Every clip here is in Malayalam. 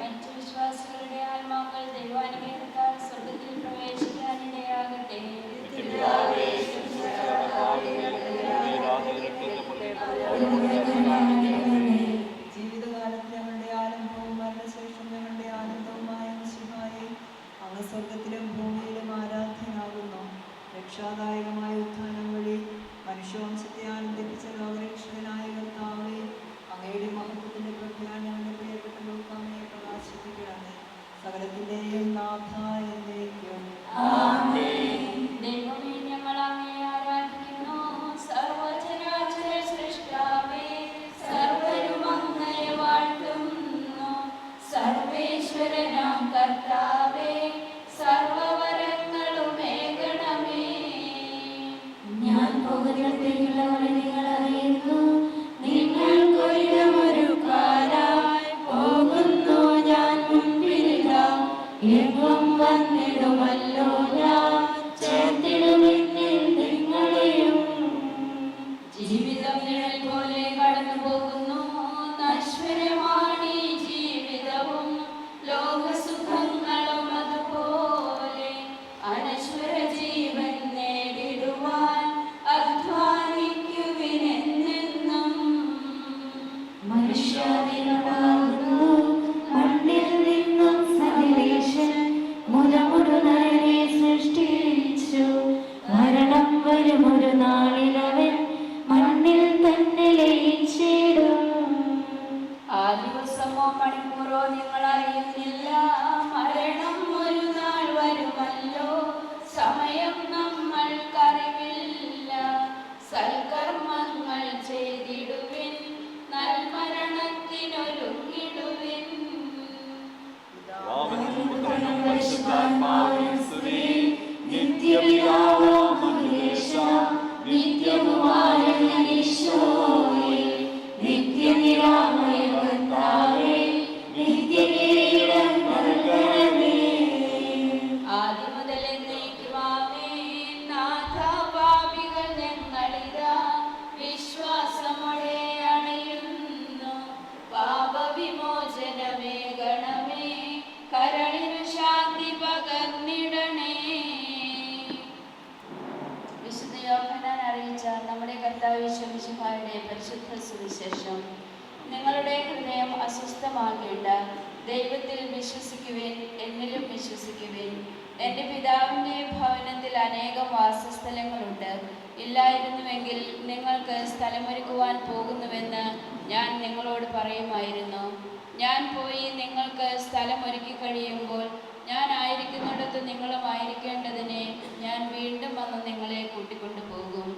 മറ്റു വിശ്വാസികളുടെ ആത്മാക്കൾ ദൈവാനുഗ്രഹത്താൽ സ്വർഗ്ഗത്തിൽ പ്രവേശിക്കാനിടയാകട്ടെ. ജീവിതകാലത്ത് ഞങ്ങളുടെ ആരംഭവും മരണശേഷം ഞങ്ങളുടെ ആനന്ദവുമായ മിശിഹായെ, അങ്ങ് സ്വർഗത്തിലും ഭൂമിയിലും ആരാധ്യനാകുന്നു. രക്ഷാദായകമായ ഉത്ഥാനം വഴി മനുഷ്യവംശത്തെ ആനന്ദിപ്പിച്ച ലോകരക്ഷകനായ കർത്താവേ, അങ്ങയുടെ മഹത്വത്തിന്റെ പ്രഭയാൽ ഞങ്ങളുടെ പ്രിയപ്പെട്ട ലൂക്കാമയെ പ്രകാശിപ്പിക്കണമേ. സകലത്തിന്റെയും നാഥ എന്നേക്കും ദൈവമേ, ഞങ്ങൾ അങ്ങയെ ആരാധിക്കുന്നു. സർവ്വചരാചര സൃഷ്ടാവേ, സർവ്വരും അങ്ങയെ വാഴ്ത്തുന്നു. സർവേശ്വരനാം കർത്താവേ, സർവ്വവരങ്ങളുമേകണമേ. ഞാൻ പോകുന്നിടത്തേക്കുള്ള വഴി നിങ്ങൾ അറിയുന്നു. നിങ്ങൾക്കൊരുക്കമൊരുക്കാനായി പോകുന്നു ഞാൻ മുൻപിലില്ല. എങ്ങും വന്നിടുമല്ലോ ഞാൻ, ചേർത്തിടുമെന്നിൽ നിങ്ങളെയും. ജീവിതം നിഴൽ പോലെ കടന്നു പോകുന്നു. നശ്വരമാണ് ഈ ജീവിതവും ലോകസുഖങ്ങളും അതുപോലെ. അനശ്വര ജീവൻ നേടിടുവാൻ അധ്വാനിക്കുവിനെന്നും. മനുഷ്യനിലുണ്ടാകുന്നു മണ്ണിൽ നിന്നും സകലേശൻ മുലമുടുനരനെ സൃഷ്ടിച്ചു. മരണം വരുമൊരു നാളിലവൻ മണ്ണിൽ തന്നെ ലയിച്ചിടും. ആ ദിവസമോ മണിക്കൂറോ നിങ്ങൾ അറിയുന്നില്ല. മരണം ഒരു നാൾ വരുമല്ലോ, സമയം നമ്മൾക്കറിവില്ല. സൽക്കർമ്മങ്ങൾ ചെയ്തിടുവിൻ, നൽമരണത്തിനൊരുങ്ങിടുവിൻ. നിത്യവുമായ ഈശോയേ, നിത്യനിരാമയ കർത്താവേ, നിത്യകിരീടം നൽകണമേ. ആദ്യം മുതൽ എന്നേക്കും ആമേൻ. നാഥ, പാപികൾ ഞങ്ങളിതാ വിശ്വാസമോടെ അണയുന്നു. പാപവിമോചനമേകണമേ, കരളിനു ശാന്തി പകർന്നിടണേ. വിശുദ്ധ യോഹന്നാൻ അറിയിച്ച നമ്മുടെ കർത്താവ് യേശു മിശിഹായുടെ പരിശുദ്ധ സുവിശേഷം. നിങ്ങളുടെ ഹൃദയം അസ്വസ്ഥമാകേണ്ട. ദൈവത്തിൽ വിശ്വസിക്കുവിൻ, എന്നിലും വിശ്വസിക്കുവിൻ. എൻ്റെ പിതാവിൻ്റെ ഭവനത്തിൽ അനേകം വാസസ്ഥലങ്ങളുണ്ട്. ഇല്ലായിരുന്നുവെങ്കിൽ നിങ്ങൾക്ക് സ്ഥലമൊരുക്കുവാൻ പോകുന്നുവെന്ന് ഞാൻ നിങ്ങളോട് പറയുമായിരുന്നു. ഞാൻ പോയി നിങ്ങൾക്ക് സ്ഥലമൊരുക്കി കഴിയുമ്പോൾ ഞാൻ ആയിരിക്കുന്നിടത്ത് നിങ്ങളും ആയിരിക്കേണ്ടതിന് ഞാൻ വീണ്ടും വന്ന് നിങ്ങളെ കൂട്ടിക്കൊണ്ടു പോകും.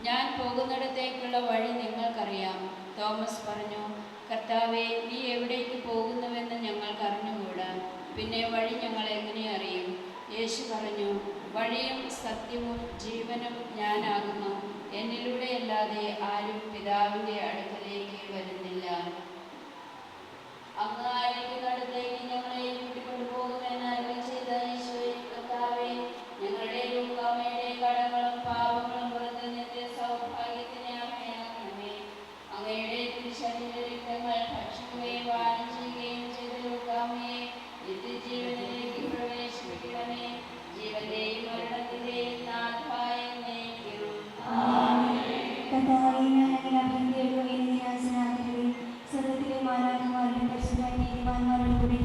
ഞാൻ പോകുന്നിടത്തേക്കുള്ള വഴി നിങ്ങൾക്കറിയാം. തോമസ് പറഞ്ഞു, കർത്താവേ, നീ എവിടേക്ക് പോകുന്നുവെന്ന് ഞങ്ങൾക്ക് അറിഞ്ഞുകൂടാ, പിന്നെ വഴി ഞങ്ങൾ എങ്ങനെ അറിയും? യേശു പറഞ്ഞു, വഴിയും സത്യവും ജീവനും ഞാനാകുന്നു. എന്നിലൂടെയല്ലാതെ ആരും പിതാവിൻ്റെ അടുക്കലേക്ക് വരുന്നില്ല. അങ്ങ് ആയിരിക്കുന്നിടത്തേക്ക് ഞങ്ങളെ കൂട്ടിക്കൊണ്ടു പോകുമെന്ന് അരുളി ചെയ്ത ഈശോയെ, കർത്താവേ, ഞങ്ങളുടെ ലൂക്കാമയുടെ കടങ്ങളും പാപങ്ങളും പുറത്ത് നിന്റെ സൗഭാഗ്യത്തിന് അമ്മയാക്കണമേ. അങ്ങയുടെ തിരുശരീരങ്ങൾ ഭക്ഷിക്കുകയും പാനം ചെയ്യുകയും ചെയ്ത ലൂക്കാമയെ നിത്യജീവനിലേക്ക് പ്രവേശിപ്പിക്കണമേ. ജീവന്റെയും മരണത്തിന്റെയും നാഥായ എന്നേക്കും സ്വർഗത്തിലെ മാലാഖമാരുടെ പരിശുദ്ധ നീതിമാന്മാരോടുകൂടി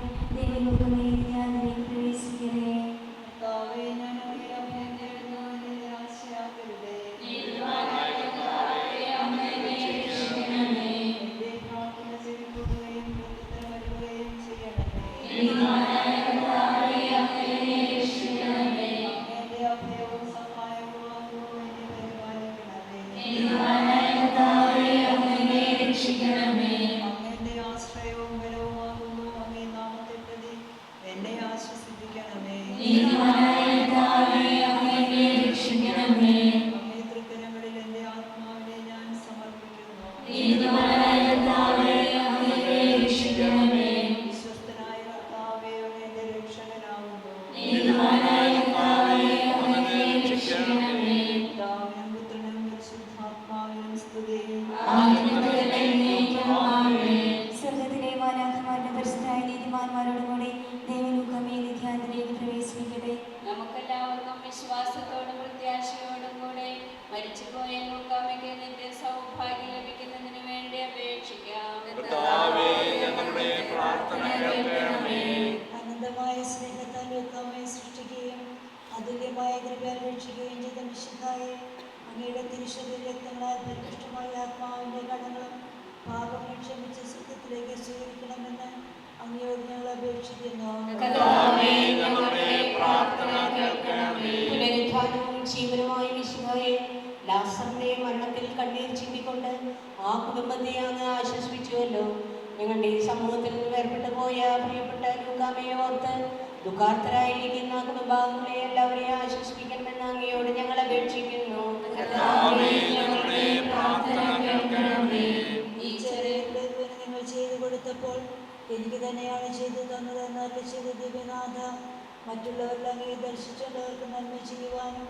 രക്ഷിക്കുകയും ചെയ്ത മിശിഹായെ, അങ്ങയുടെ തിരുശരീര രക്തങ്ങളാൽ പരിപുഷ്ടമായ ആത്മാവിൻ്റെ കടങ്ങളും പാപങ്ങൾ ക്ഷമിച്ച് സുഖത്തിലേക്ക് സ്വീകരിക്കണമെന്ന് അങ്ങയോട് ഞങ്ങൾ അപേക്ഷിക്കുന്നു. പുനരുദ്ധാനവും ജീവനുമായ മിശിഹായെ, ലാസറിന്റെ മരണത്തിൽ കണ്ണീർ ചിന്തിക്കൊണ്ട് ആ കുടുംബത്തെ അങ്ങ് ആശ്വസിപ്പിച്ചുവല്ലോ. ഞങ്ങളുടെ സമൂഹത്തിൽ നിന്ന് വേർപെട്ടു പോയ പ്രിയപ്പെട്ട ലൂക്കാമയെ ഓർത്ത് ദുഃഖാർത്ഥരായിരിക്കുന്ന കുടുംബാംഗങ്ങളെ എല്ലാവരെയും ആശ്വസിപ്പിക്കണമെന്ന് അങ്ങയോട് ഞങ്ങൾ അപേക്ഷിക്കുന്നു. ഈ ചെറിയ നിങ്ങൾ ചെയ്തു കൊടുത്തപ്പോൾ എനിക്ക് തന്നെയാണ് ചെയ്തു തന്നതെന്നല്ല ചെയ്ത ദിവ്യനാഥ, മറ്റുള്ളവരുടെ അങ്ങയെ ദർശിച്ചുള്ളവർക്ക് നന്മ ചെയ്യുവാനും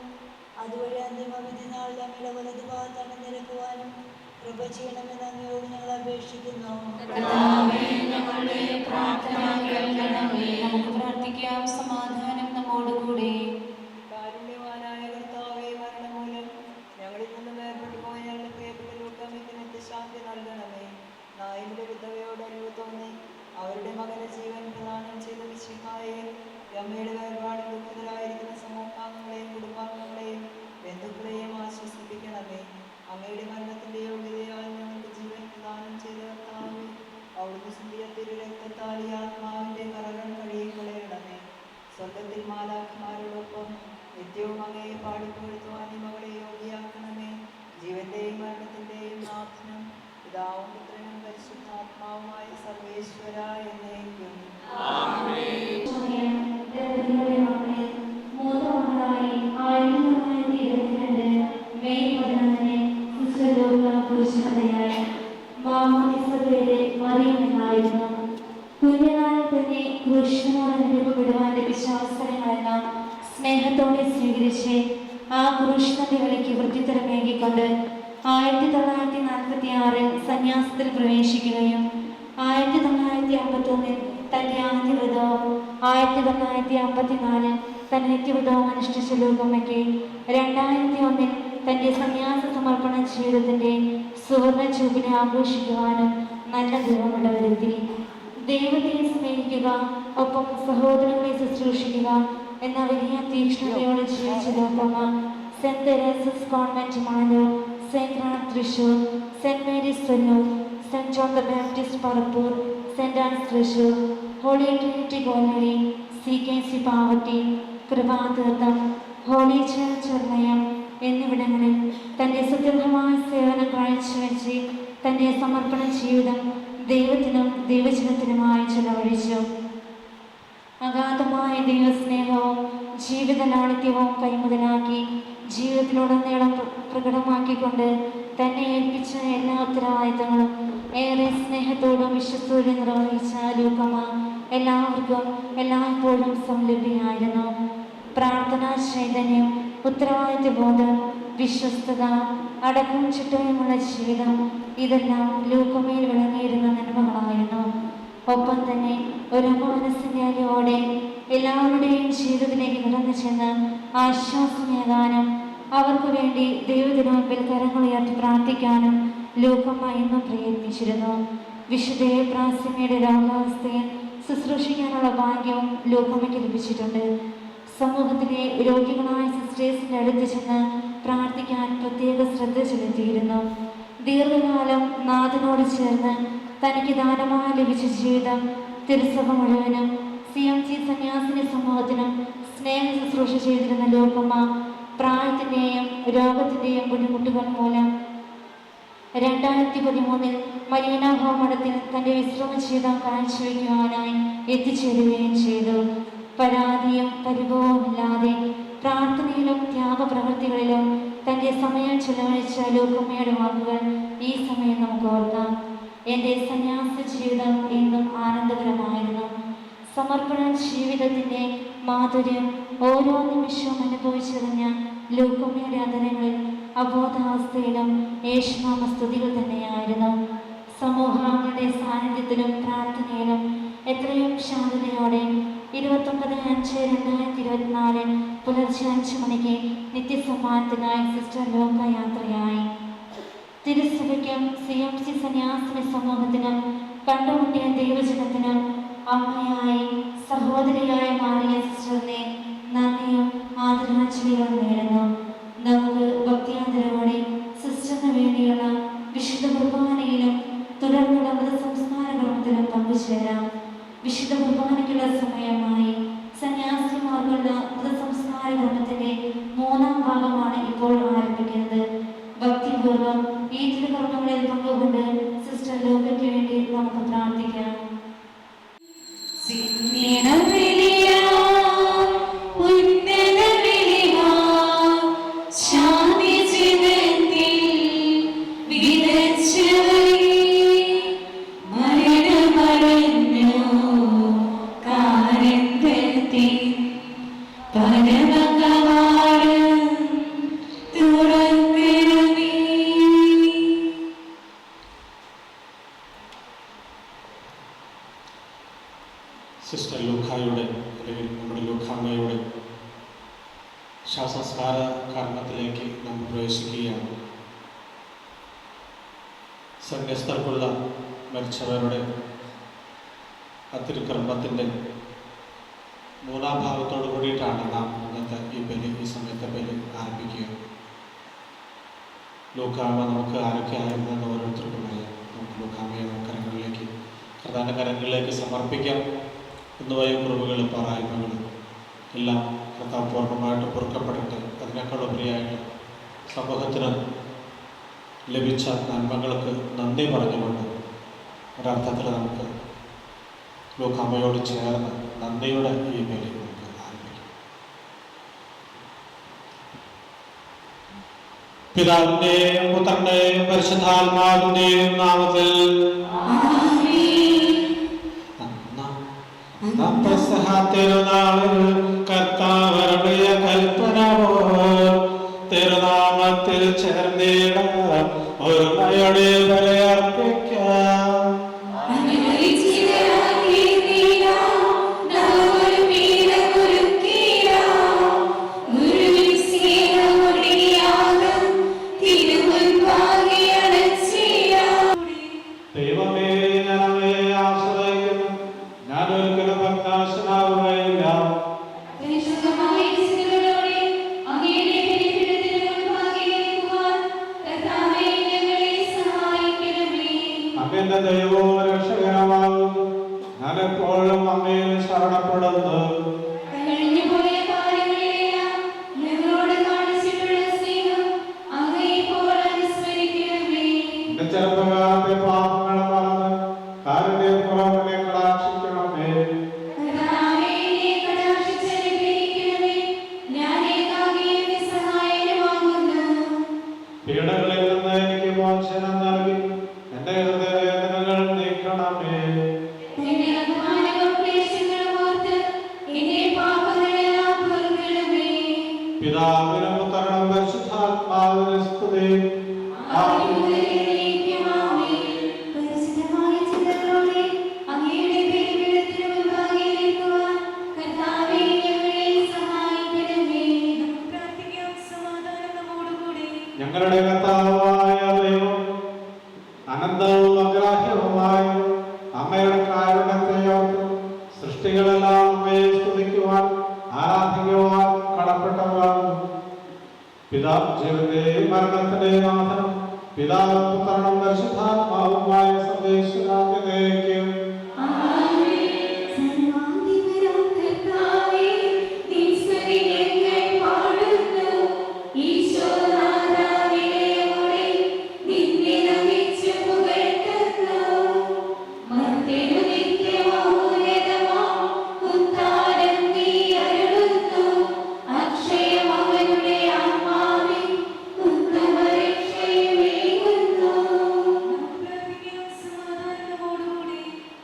അതുവഴി അന്തിമവിധി നാളിൽ അങ്ങയുടെ വലതു ഭാഗത്താണ് നിരക്കുവാനും കൃപ ചെയ്യണമെന്ന് അങ്ങയോട് ഞങ്ങൾ അപേക്ഷിക്കുന്നു. നമുക്ക് പ്രാർത്ഥിക്കാം. സമാധാനം നമ്മോടുകൂടെ. കാരുണ്യവാനായ കർത്താവേ, മരണം മൂലം ഞങ്ങളിൽ നിന്ന് വേർപെട്ടു പോയ ഞങ്ങളുടെ പ്രിയപ്പെട്ട ലൂക്കാമയ്ക്ക് നിത്യശാന്തി നൽകണമേ. നായിന്റെ വിധവയോട് അലിവ് തോന്നി അവരുടെ മകനെ ജീവൻ പ്രദാനം ചെയ്ത മിശിഹായെ, അമ്മയുടെ വേർപാടിൽ ദുഃഖിതരായിരിക്കുന്ന സമൂഹാംഗങ്ങളെയും കുടുംബാംഗങ്ങളെയും ബന്ധുക്കളെയും ആശ്വസിപ്പിക്കണമേ. അങ്ങയുടെ മരണത്തിന്റെ യോഗ്യതയാൽ ഞങ്ങൾക്ക് ജീവൻ പ്രദാനം ചെയ്ത കർത്താവേ, അവിടുന്ന് സിന്ധിയ തിരുരക്തത്താൽ ഈ ആത്മാവിന്റെ കറകൾ കഴുകിക്കളയണമേ. സ്വർഗത്തിൽ മാലാഖമാരോടൊപ്പം നിത്യവും അങ്ങയെ പാടിപ്പുകഴ്ത്തുവാൻ ഈ മകളെ യോഗ്യയാക്കണമേ. ജീവന്റെയും മരണത്തിന്റെയും നാഥനും പിതാവും പുത്രനും പരിശുദ്ധാത്മാവുമായ സർവേശ്വര എന്നേക്കും. കുഞ്ഞുനാളിൽ തന്നെ കൃഷ്ണനോട് അനുഭവപ്പെടുവാൻ ലഭിച്ച അവസരങ്ങളെല്ലാം സ്നേഹത്തോടെ സ്വീകരിച്ച് ആ കൃഷ്ണന്റെ വിളിക്ക് വൃത്തിത്തരമേകിക്കൊണ്ട് 1946 സന്യാസത്തിൽ പ്രവേശിക്കുകയും 1951 തന്റെ ആദ്യവ്രതവും 1954 തന്റെ നിത്യവ്രതവും അനുഷ്ഠിച്ച ലൂക്കമ്മയ്ക്ക് 2001 തന്റെ സന്യാസ സമർപ്പണ ജീവിതത്തിന്റെ സുവർണ ചൂപിനെ ആഘോഷിക്കുവാനും നല്ല ദൈവമുള്ളവരെത്തി. ദൈവത്തെ സ്നേഹിക്കുക, ഒപ്പം സഹോദരങ്ങളെ ശുശ്രൂഷിക്കുക എന്ന വലിയ തീക്ഷ്ണതയോടെ ജീവിച്ച Lukamma Saint Teresa's Convent Manoor, Saint റാം Thrissur, Saint Mary's Vellore, Saint John the Baptist Parappur, Saint Anne's Thrissur, Holy Trinity Kolari, CKC Pavatti, Kripatheertham, Holy Church Chernayam എന്നിവിടങ്ങളിൽ തൻ്റെ സുദൃഢമായ സേവനം കാഴ്ചവെച്ച് തൻ്റെ സമർപ്പണ ജീവിതം ദൈവത്തിനും ദൈവജനത്തിനുമായി ചെലവഴിച്ചു. അഗാധമായ ദൈവസ്നേഹവും ജീവിത ലാളിത്യവും കൈമുതലാക്കി ജീവിതത്തിലുടനീളം പ്രകടമാക്കിക്കൊണ്ട് തന്നെ ഏൽപ്പിച്ച എല്ലാ ഉത്തരവാദിത്തങ്ങളും ഏറെ സ്നേഹത്തോടും വിശ്വസ്തയോടും നിർവഹിച്ച ലൂക്കമ്മ എല്ലാവർക്കും എല്ലായ്പ്പോഴും സംലഭ്യയായിരുന്നു. പ്രാർത്ഥനാ ചൈതന്യം, ഉത്തരവാദിത്വബോധം, വിശ്വസ്തത, അടക്കവും ചിട്ടവുമുള്ള ജീവിതം ഇതെല്ലാം ലൂക്കമ്മയിൽ വിളങ്ങിയിരുന്ന നന്മകളായിരുന്നു. ഒപ്പം തന്നെ ഒരമ്മ മനസ്സിൻ്റെ അലിവോടെ എല്ലാവരുടെയും ജീവിതത്തിലേക്ക് കടന്നു ചെന്ന് ആശ്വാസമേകാനും അവർക്ക് വേണ്ടി ദൈവത്തിനു മുമ്പിൽ കരങ്ങളുയർത്തി പ്രാർത്ഥിക്കാനും ലൂക്കമ്മ എന്നും പ്രയത്നിച്ചിരുന്നു. വിശുദ്ധ പ്രാസ്യമയുടെ രോഗാവസ്ഥയിൽ ശുശ്രൂഷിക്കാനുള്ള ഭാഗ്യവും ലൂക്കമ്മയ്ക്ക് ലഭിച്ചിട്ടുണ്ട്. സമൂഹത്തിലെ രോഗികളായ സിസ്റ്റേഴ്സിൻ്റെ അടുത്ത് ചെന്ന് പ്രാർത്ഥിക്കാൻ പ്രത്യേക ശ്രദ്ധ ചെലുത്തിയിരുന്നു. ദീർഘകാലം നാഥനോട് ചേർന്ന് തനിക്ക് ദാനമായി ലഭിച്ച ജീവിതം തിരുസഭ മുഴുവനും CMC സന്യാസിനി സമൂഹത്തിനും സ്നേഹ ശുശ്രൂഷ ചെയ്തിരുന്ന ലൂക്കമ്മ പ്രായത്തിൻ്റെയും രോഗത്തിൻ്റെയും ബുദ്ധിമുട്ടുകൾ മൂലം 2013 മരീന ഹോമടത്തിൽ തൻ്റെ വിശ്രമ ജീവിതം കാഴ്ചവെക്കുവാനായി എത്തിച്ചേരുകയും ചെയ്തു. പരാതിയും പരിഭവവുമില്ലാതെ പ്രാർത്ഥനയിലും ത്യാഗപ്രവൃത്തികളിലും തൻ്റെ സമയം ചെലവഴിച്ച ലൂക്കമ്മയുടെ വാക്കുകൾ ഈ സമയം നമുക്ക് ഓർക്കാം. എൻ്റെ സന്യാസ ജീവിതം എന്നും ആനന്ദകരമായിരുന്നു. സമർപ്പണ ജീവിതത്തിൻ്റെ മാധുര്യം ഓരോ നിമിഷവും അനുഭവിച്ചറിഞ്ഞ ലൂക്കമ്മയുടെ അധരങ്ങളിൽ അബോധാവസ്ഥയിലും യേശുനാമ സ്തുതികൾ തന്നെയായിരുന്നു. സമൂഹങ്ങളുടെ സാന്നിധ്യത്തിലും പ്രാർത്ഥനയിലും എത്രയും ശാന്തതയോടെ 29/5/2024 പുലർച്ചെ 5 മണിക്ക് നിത്യസമ്മാനത്തിനായി സിസ്റ്റർ ലൂക്ക യാത്രയായി. തിരുസഭയ്ക്കും CMC സന്യാസിനി സമൂഹത്തിനും കണ്ടുമുട്ടിയ ദൈവജനത്തിനും അമ്മയായി സഹോദരിയായി മാറിയ സിസ്റ്ററിനെ നന്ദിയും ആദരാഞ്ജലികളും നേടുന്നു. നമുക്ക് ഭക്തിയാദരവോടെ സിസ്റ്ററിന് വേണ്ടിയുള്ള വിശുദ്ധ കുർബാനയിലും തുടർന്നുള്ള മതസംസ്കാര കർമ്മത്തിലും പങ്കുചേരാം. വിശുദ്ധ കുർബാനയ്ക്കുള്ള സമയമായി സന്യാസിമാർക്കുള്ള മതസംസ്കാര കർമ്മത്തിന്റെ 3-ാം ഭാഗമാണ് ഇപ്പോൾ ആരംഭിക്കുന്നത്. ഭക്തിപൂർവ്വം ഈ തിരുകർമ്മങ്ങളിൽ പങ്കുകൊണ്ട് സിസ്റ്റർ ലോകയ്ക്ക് വേണ്ടി നമുക്ക് പ്രാർത്ഥിക്കാം. സിസ്റ്റർ ലൂക്കായുടെ അല്ലെങ്കിൽ നമ്മുടെ ലൂക്കാമ്മയുടെ ശവസംസ്കാര കർമ്മത്തിലേക്ക് നാം പ്രവേശിക്കുകയാണ്. സന്യസ്തർക്കുള്ള മരിച്ചവരുടെ തിരുക്കർമ്മത്തിൻ്റെ 3-ാം ഭാഗത്തോടു കൂടിയിട്ടാണ് നാം ഇന്നത്തെ ഈ സമയത്തെ ബലി ആരംഭിക്കുക. ലൂക്കാമ്മ നമുക്ക് ആരൊക്കെ ആയിരുന്നെന്ന് ഓരോരുത്തർക്കും അറിയാം. നമുക്ക് ലൂക്കാമ്മയെ കരങ്ങളിലേക്ക് പ്രധാന കരങ്ങളിലേക്ക് സമർപ്പിക്കാം. എന്നുപോയ കുറവുകളും പാറായ്മകളും എല്ലാം കർത്താവ് പൂർണ്ണമായിട്ട് പൊറുക്കപ്പെടട്ടെ. അതിനേക്കാളുപരിയായിട്ട് സമൂഹത്തിന് ലഭിച്ച നന്മകൾക്ക് നന്ദി പറഞ്ഞുകൊണ്ട് ഒരർത്ഥത്തിൽ നമുക്ക് ലൂക്കാമ്മയോട് ചേർന്ന് നന്ദിയുടെ ഈ ബലി നമുക്ക് ആരംഭിക്കാം. പിതാവിൻ്റെയും പുത്രൻ്റെയും പരിശുദ്ധാത്മാവിൻ്റെയും നാമത്തിൽ തിരുനാളിൽ കർത്താവരുடைய കൽപ്പന പോൽ തിരുനാമത്തിൽ ചേർന്നിടാൻ ഒരുമയോടെ ബലിയർപ്പിക്കാം. ദൈവമേ, ഞാനവയെ ആശ്രയിക്കുന്നു. ഞാനൊരിക്കലും ഭക്താശനാവുകയില്ല. അങ്ങയുടെ ദൈവവും രക്ഷകരമാകും. ഞാനെപ്പോഴും അങ്ങയിൽ ശരണപ്പെടുന്നു. എന്റെ ചെറുപ്പകാലത്തെ പാപങ്ങൾ മറന്ന് കാരുണ്യപൂർവ്വം കടാക്ഷിക്കണമേ. പീഡകളിൽ നിന്ന് എനിക്ക് മോചനം നൽകി എന്റെ ഹൃദയവേദനകൾ നീക്കണമേ. പിതാവിനും പുത്രനും പരിശുദ്ധാത്മാവിനും സ്തുതി. ഞങ്ങളുടെ കർത്താവായ ദൈവം അനന്തവും അഗ്രാഹ്യവുമായ അമ്മയുടെ കാരുണ്യത്തെ ഓർത്ത് സൃഷ്ടികളെല്ലാം അമ്മയെ സ്തുതിക്കുവാൻ ആരാധിക്കുവാൻ കടപ്പെട്ടവരാകുന്നു. പിതാവ് ജീവന്റെയും മരണത്തിന്റെയും നാഥനും പിതാവും പുത്രനും പരിശുദ്ധാത്മാവുമായ സർവേശ്വരാജ്ഞേക്കും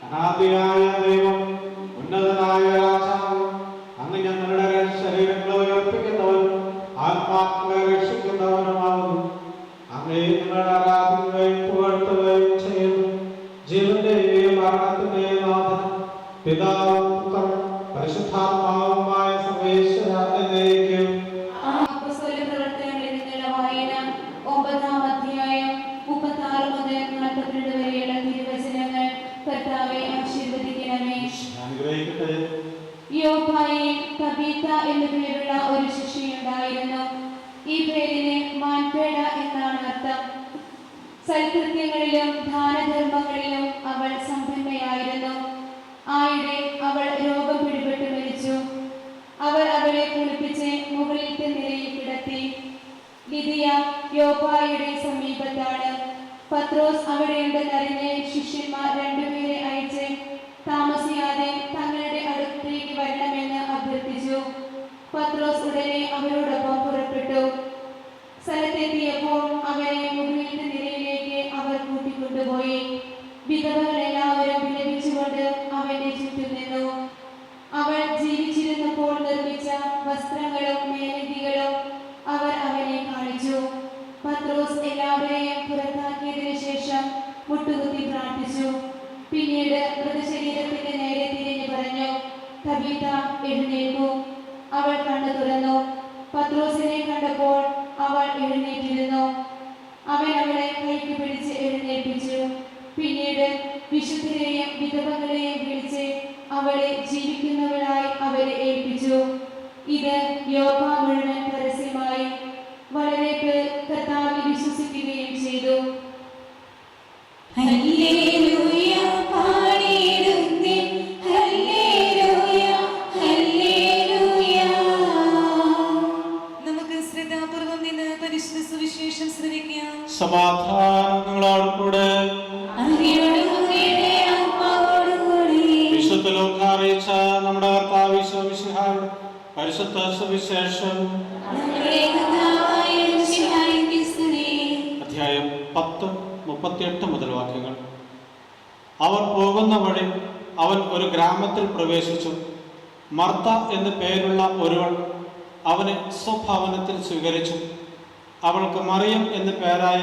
അനാദിയായ ദൈവം, ഉന്നതനായ രാജാവ്, അങ്ങ് ഞങ്ങളുടെ ശരീരങ്ങളെ ഉയർപ്പിക്കുന്നവനും ആത്മാക്കളെ രക്ഷിക്കുന്നവനുമാകുന്നു. അങ്ങയെ ഞങ്ങൾ ആരാധിക്കുകയും പുകഴ്ത്തുകയും ചെയ്യുന്നു. ജീവന്റെയും മരണത്തിന്റെയും നാഥൻ പിതാവും പുത്രനും പരിശുദ്ധാത്മാവുമായ സർവേശ്വരാജ്ഞേക്കും. യോപ്പായെ തബീത്ത എന്ന വാഴ്വേട എന്നാണ് അർത്ഥം. സൽകൃത്യങ്ങളിലും ദാനധർമ്മങ്ങളിലും അവൾ സമ്പന്നയായിരുന്നു. ആയിടെ അവൾ രോഗം പിടിപെട്ട് മരിച്ചു. അവർ അവളെ കുളിപ്പിച്ച് മുകളിലത്തെ നിലയിൽ കിടത്തി. ലിദിയ യോപ്പായുടെ സമീപത്താണ്. പത്രോസ് അവിടെയുണ്ടെന്നറിഞ്ഞ് ശിഷ്യന്മാർ രണ്ടുപേരെ അയച്ച് താമസിയാതെ തങ്ങളുടെ അടുത്തേക്ക് വരണമെന്ന് അഭ്യർത്ഥിച്ചു. പത്രോസ് ഉടനെ അവരോടൊപ്പം പുറപ്പെട്ടു. സ്ഥലത്തെത്തിയപ്പോൾ അവരെ മുകളിലത്തെ നിലയിലേക്ക് അവർ കൂട്ടിക്കൊണ്ടുപോയി. വിധവകളെല്ലാവരും വിലപിച്ചുകൊണ്ട് അവന്റെ ചുറ്റും നിന്നു. അവൾ ജീവിച്ചിരുന്നപ്പോൾ നിർമ്മിച്ച വസ്ത്രങ്ങളും മേലങ്കികളും അവർ അവനെ കാണിച്ചു. പത്രോസ് എല്ലാവരെയും പുറത്താക്കിയതിനു ശേഷം മുട്ടുകുത്തി പ്രാർത്ഥിച്ചു. പിന്നീട് മൃതശരീരത്തിന്റെ നേരെ തിരിഞ്ഞു പറഞ്ഞു, തബീത, എഴുന്നേൽക്കൂ. അവൾ കണ്ണു തുറന്നു. പത്രോസിനെ കണ്ടപ്പോൾ അവൾ എഴുന്നേറ്റിരുന്നു. അവൻ അവളെ കൈക്ക് പിടിച്ച് എഴുന്നേൽപ്പിച്ചു. പിന്നീട് വിശുദ്ധരെയും വിധവകളെയും വിളിച്ച് അവളെ ജീവിക്കുന്നവളായി അവരെ ഏൽപ്പിച്ചു. ഇത് യോപ്പ മുഴുവൻ പരസ്യമായി. വളരെ പേർ കർത്താവിൽ വിശ്വസിക്കുകയും ചെയ്തു. ഹല്ലേലൂയ പാടിയിടുന്നേ, ഹല്ലേലൂയ ഹല്ലേലൂയ. നമുക്ക് ശ്രദ്ധാപൂർവം നിന്ന് പരിശുദ്ധ സുവിശേഷം ശ്രവിക്കാം. സമാധാനം നിങ്ങളോട് കൂടെ. വിശുദ്ധ ലൂക്കാ അറിയിച്ച നമ്മുടെ കർത്താവ് ഈശോ മിശിഹായുടെ പരിശുദ്ധ സുവിശേഷം അധ്യായം 10:38 മുതൽ വാക്യങ്ങൾ. അവർ പോകുന്ന വഴി അവൻ ഒരു ഗ്രാമത്തിൽ പ്രവേശിച്ചു. മർത്ത എന്ന് പേരുള്ള ഒരുവൾ അവനെ സ്വഭവനത്തിൽ സ്വീകരിച്ചു. അവൾക്ക് മറിയം എന്ന് പേരായ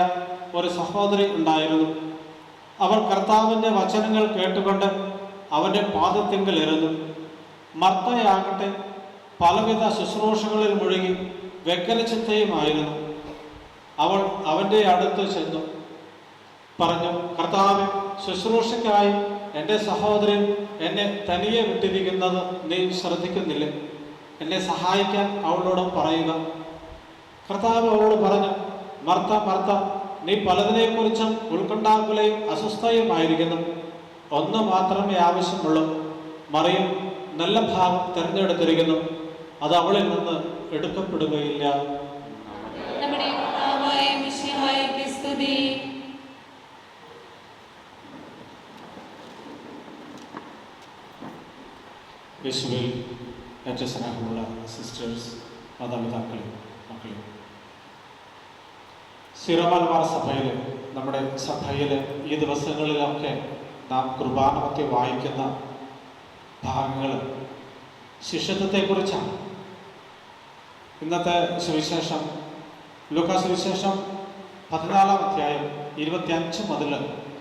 ഒരു സഹോദരി ഉണ്ടായിരുന്നു. അവൾ കർത്താവിൻ്റെ വചനങ്ങൾ കേട്ടുകൊണ്ട് അവൻ്റെ പാദത്തിങ്കൽ ഇരുന്നു. മർത്തയാകട്ടെ പലവിധ ശുശ്രൂഷകളിൽ മുഴുകി വ്യഗ്രചിത്തയുമായിരുന്നു. അവൾ അവൻ്റെ അടുത്ത് ചെന്നു പറഞ്ഞു, കർത്താവേ, ശുശ്രൂഷയ്ക്കായി എൻ്റെ സഹോദരൻ എന്നെ തനിയെ വിട്ടിരിക്കുന്നത് നീ ശ്രദ്ധിക്കുന്നില്ലേ? എന്നെ സഹായിക്കാൻ അവളോട് പറയുക. കർത്താവ് അവളോട് പറഞ്ഞു, മർത്ത മർത്ത, നീ പലതിനെക്കുറിച്ചും ഉത്കണ്ഠാകുലയും അസ്വസ്ഥയുമായിരിക്കുന്നു. ഒന്ന് മാത്രമേ ആവശ്യമുള്ളൂ. മറിയം നല്ല ഭാഗം തിരഞ്ഞെടുത്തിരിക്കുന്നു, അത് അവളിൽ നിന്ന് എടുക്കപ്പെടുകയില്ല. നമ്മുടെ കർത്താവായ മിശിഹായ്ക്ക് സ്തുതി. യേശുവിൽ ഏറ്റവും സ്നേഹമുള്ള സിസ്റ്റേഴ്സ്, മാതാപിതാക്കളെ, മക്കളെ, സിറോ മലബാർ സഭയിൽ, നമ്മുടെ സഭയിൽ ഈ ദിവസങ്ങളിലൊക്കെ നാം കുർബാനമൊക്കെ വായിക്കുന്ന ഭാഗങ്ങൾ ശിഷ്യത്വത്തെക്കുറിച്ചാണ്. ഇന്നത്തെ സുവിശേഷം ലൂക്കാ സുവിശേഷം 14-ാം അധ്യായം 25 മുതൽ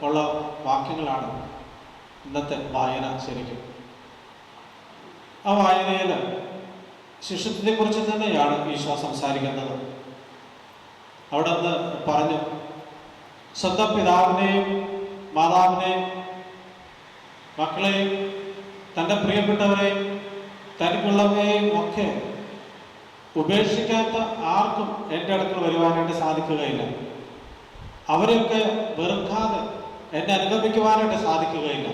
ഉള്ള വാക്യങ്ങളാണ് ഇന്നത്തെ വായന. ശരിക്കും ആ വായനയിൽ ശിഷ്യത്വത്തെക്കുറിച്ച് തന്നെയാണ് ഈശോ സംസാരിക്കുന്നത്. അവിടെ നിന്ന് പറഞ്ഞു, സ്വന്തം പിതാവിനെയും മാതാവിനെയും മക്കളെയും തൻ്റെ പ്രിയപ്പെട്ടവരെയും തനിക്കുള്ളവരെയും ഒക്കെ ഉപേക്ഷിക്കാത്ത ആർക്കും എൻ്റെ അടുക്കൽ വരുവാനായിട്ട് സാധിക്കുകയില്ല. അവരെയൊക്കെ വെറുക്കാതെ എന്നെ അനുഗമിക്കുവാനായിട്ട് സാധിക്കുകയില്ല.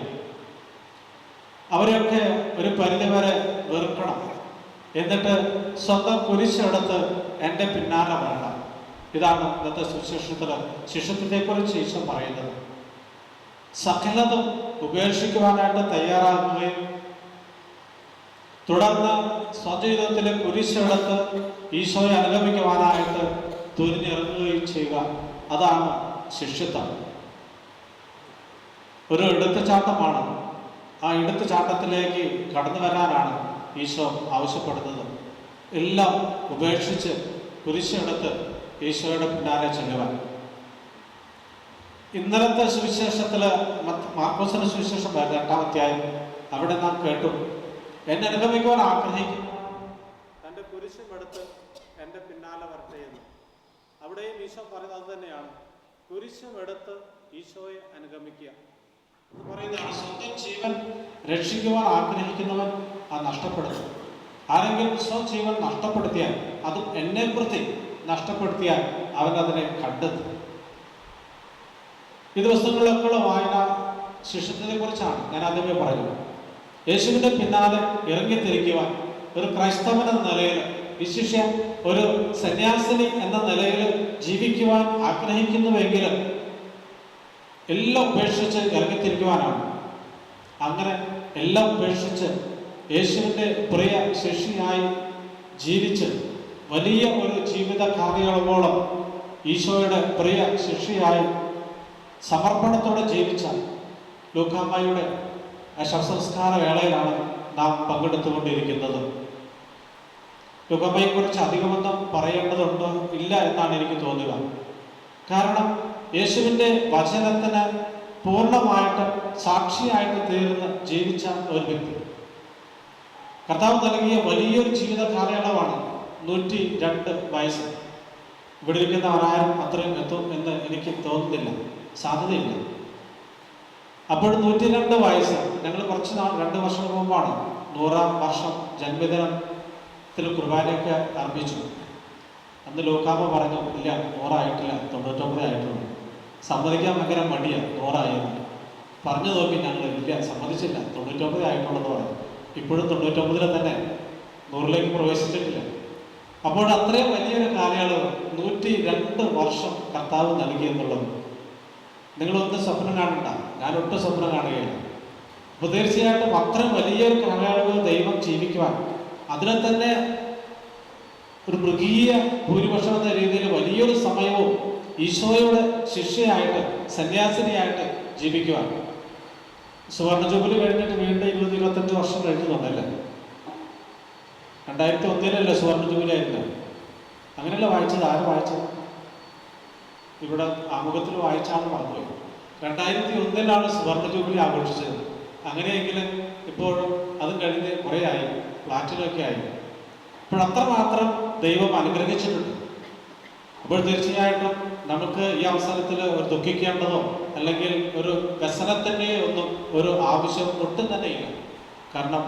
അവരെയൊക്കെ ഒരു പരിധിവരെ വെറുക്കണം. എന്നിട്ട് സ്വന്തം കുരിശെടുത്ത് എൻ്റെ പിന്നാലെ വരണം. ഇതാണ് ഇന്നത്തെ സുവിശേഷത്തിൽ ശിഷ്യത്വത്തെക്കുറിച്ച് ഈശോ പറയുന്നത്. സകലതും ഉപേക്ഷിക്കുവാനായിട്ട് തയ്യാറാകുകയും തുടർന്ന് സ്വജീവിതത്തിലെ കുരിശെടുത്ത് ഈശോയെ അനുഗമിക്കുവാനായിട്ട് തുനിഞ്ഞിറങ്ങുകയും ചെയ്യുക. അതാണ് ശിഷ്യത്വം. ഒരു എടുത്തുചാട്ടമാണ്. ആ എടുത്തുചാട്ടത്തിലേക്ക് കടന്നു വരാനാണ് ഈശോ ആവശ്യപ്പെടുന്നത്. എല്ലാം ഉപേക്ഷിച്ച് കുരിശെടുത്ത് ഈശോയുടെ പിന്നാലെ ചെല്ലുവാൻ. ഇന്നലത്തെ സുവിശേഷത്തിൽ മാർക്കോസിന്റെ സുവിശേഷം 8-ാം അധ്യായം അവിടെ നാം കേട്ടു, എന്നെ അനുഗമിക്കുവാൻ ആഗ്രഹിക്കുന്നു തൻ്റെ കുരിശുമെടുത്ത് എൻ്റെ പിന്നാലെ വരട്ടെ എന്ന്. അവിടെയും ഈശോ പറയുന്നത് അത് തന്നെയാണ്. കുരിശുമെടുത്ത് ഈശോയെ അനുഗമിക്കുക എന്ന് പറയുന്നതാണ്. സ്വന്തം ജീവൻ രക്ഷിക്കുവാൻ ആഗ്രഹിക്കുന്നവൻ അത് നഷ്ടപ്പെടുന്നു. ആരെങ്കിലും സ്വജീവൻ നഷ്ടപ്പെടുത്തിയാൽ അതും എന്നെ പ്രതി നഷ്ടപ്പെടുത്തിയാൽ അവൻ അതിനെ കണ്ടെത്തും. ഈ ദിവസങ്ങളിലൊക്കെയുള്ള വായന ശിഷ്യത്വത്തെ കുറിച്ചാണ് ഞാൻ ആദ്യമേ പറഞ്ഞത്. യേശുവിൻ്റെ പിന്നാലെ ഇറങ്ങിത്തിരിക്കുവാൻ ഒരു ക്രൈസ്തവൻ എന്ന നിലയിൽ, വിശിഷ്യ ഒരു സന്യാസിനി എന്ന നിലയിൽ ജീവിക്കുവാൻ ആഗ്രഹിക്കുന്നുവെങ്കിൽ എല്ലാം ഉപേക്ഷിച്ച് ഇറങ്ങിത്തിരിക്കുവാനാണ്. അങ്ങനെ എല്ലാം ഉപേക്ഷിച്ച് യേശുവിൻ്റെ പ്രിയ ശിഷ്യയായി ജീവിച്ച് വലിയ ഒരു ജീവിത കാലയളവോളം ഈശോയുടെ പ്രിയ ശിഷ്യയായി സമർപ്പണത്തോടെ ജീവിച്ച ലൂക്കാമ്മയുടെ ശവസംസ്കാര വേളയിലാണ് നാം പങ്കെടുത്തുകൊണ്ടിരിക്കുന്നത്. ലൂക്കാമ്മയെക്കുറിച്ച് അധികമൊന്നും പറയേണ്ടതുണ്ടോ ഇല്ല എന്നാണ് എനിക്ക് തോന്നുക. കാരണം യേശുവിൻ്റെ വചനത്തിന് പൂർണ്ണമായിട്ട് സാക്ഷിയായിട്ട് തീർന്ന് ജീവിച്ച ഒരു വ്യക്തി. കർത്താവ് നൽകിയ വലിയൊരു ജീവിത കാലയളവാണ് 102 വയസ്സ്. ഇവിടെ ഇരിക്കുന്ന ആരും അത്രയും എത്തും എന്ന് എനിക്ക് തോന്നുന്നില്ല, സാധ്യതയില്ല. അപ്പോൾ 102 വയസ്സ്. ഞങ്ങൾ കുറച്ച് നാൾ 2 വർഷം മുമ്പാണ് 100-ാം വർഷം ജന്മദിനത്തിൽ കുർബാനയൊക്കെ അർപ്പിച്ചു. അന്ന് ലൂക്കാമ്മ പറഞ്ഞു, ഇല്ല 100 ആയിട്ടില്ല, 99 ആയിട്ടുള്ളൂ. സമ്മതിക്കാൻ ഭയങ്കര മടിയാണ്, 100 ആയിരുന്നു. പറഞ്ഞു നോക്കി ഞങ്ങൾ, ഇല്ല സമ്മതിച്ചില്ല, 99 ആയിട്ടുള്ളതെന്ന് പറഞ്ഞു. ഇപ്പോഴും 99 തന്നെ, 100ലേക്ക് പ്രവേശിച്ചിട്ടില്ല. അപ്പോൾ അത്രയും വലിയൊരു കാലയളവ് 102 വർഷം കർത്താവ് നൽകി എന്നുള്ളത് നിങ്ങളൊന്ന് സ്വപ്നം കാണണ്ട, ഞാനൊട്ടും സ്വപ്നം കാണുകയില്ല. അപ്പോൾ തീർച്ചയായിട്ടും അത്രയും വലിയൊരു കാലയളവ് ദൈവം ജീവിക്കുവാൻ, അതിനെ തന്നെ ഒരു മൃഗീയ ഭൂരിപക്ഷം എന്ന രീതിയിൽ വലിയൊരു സമയവും ഈശോയുടെ ശിഷ്യയായിട്ട് സന്യാസിനിയായിട്ട് ജീവിക്കുവാൻ. സുവർണ ജൂബിലി കഴിഞ്ഞിട്ട് വീണ്ടും 20-25 വർഷം കഴിഞ്ഞുണ്ടല്ലേ. 2001 സുവർണ ജൂബിലി ആയിരുന്നു. അങ്ങനെയല്ല വായിച്ചത്. ആര് വായിച്ചത്? ഇവിടെ ആമുഖത്തിൽ വായിച്ചാണ് മറന്നുപോയി. 2001 സുവർണ ജൂബിലി ആഘോഷിച്ചത്. അങ്ങനെയെങ്കിൽ ഇപ്പോൾ അതും കഴിഞ്ഞ് കുറേ ആയി, പ്ലാറ്റിനൊക്കെ ആയി. ഇപ്പോൾ അത്രമാത്രം ദൈവം അനുഗ്രഹിച്ചിട്ടുണ്ട്. അപ്പോൾ തീർച്ചയായിട്ടും നമുക്ക് ഈ അവസരത്തിൽ ഒരു ദുഃഖിക്കേണ്ടതോ അല്ലെങ്കിൽ ഒരു വ്യസനത്തിൻ്റെ ഒന്നും ഒരു ആവശ്യം ഒട്ടും തന്നെ ഇല്ല. കാരണം